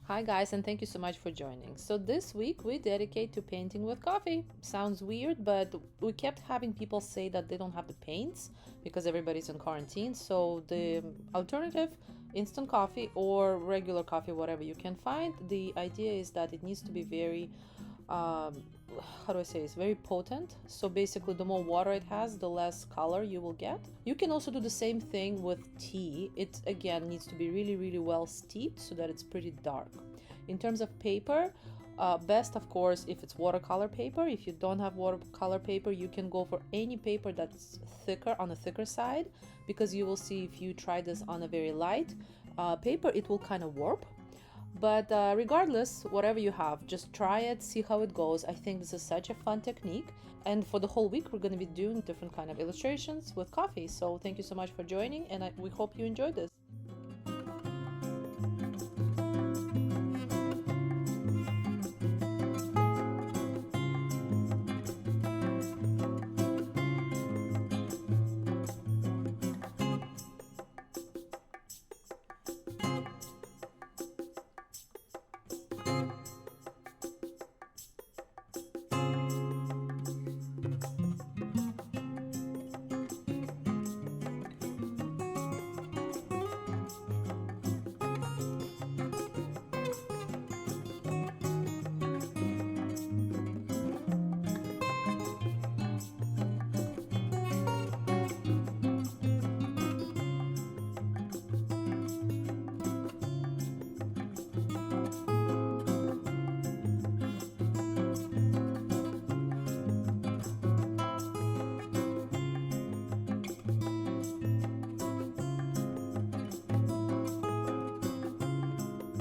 Hi guys, and thank you so much for joining. So this week we dedicate to painting with coffee. Sounds weird, but we kept having people say that they don't have the paints because everybody's in quarantine. So the alternative, instant coffee or regular coffee, whatever you can find. The idea is that it needs to be very how do I say, it's very potent. So basically the more water it has, the less color you will get. You can also do the same thing with tea. It again needs to be really well steeped so that it's pretty dark. In terms of paper, best of course if it's watercolor paper. If you don't have watercolor paper, you can go for any paper that's thicker, on the thicker side, because you will see if you try this on a very light paper, it will kind of warp. But regardless, whatever you have, just try it, see how it goes. I think this is such a fun technique. And for the whole week, we're going to be doing different kind of illustrations with coffee. So thank you so much for joining, and we hope you enjoyed this.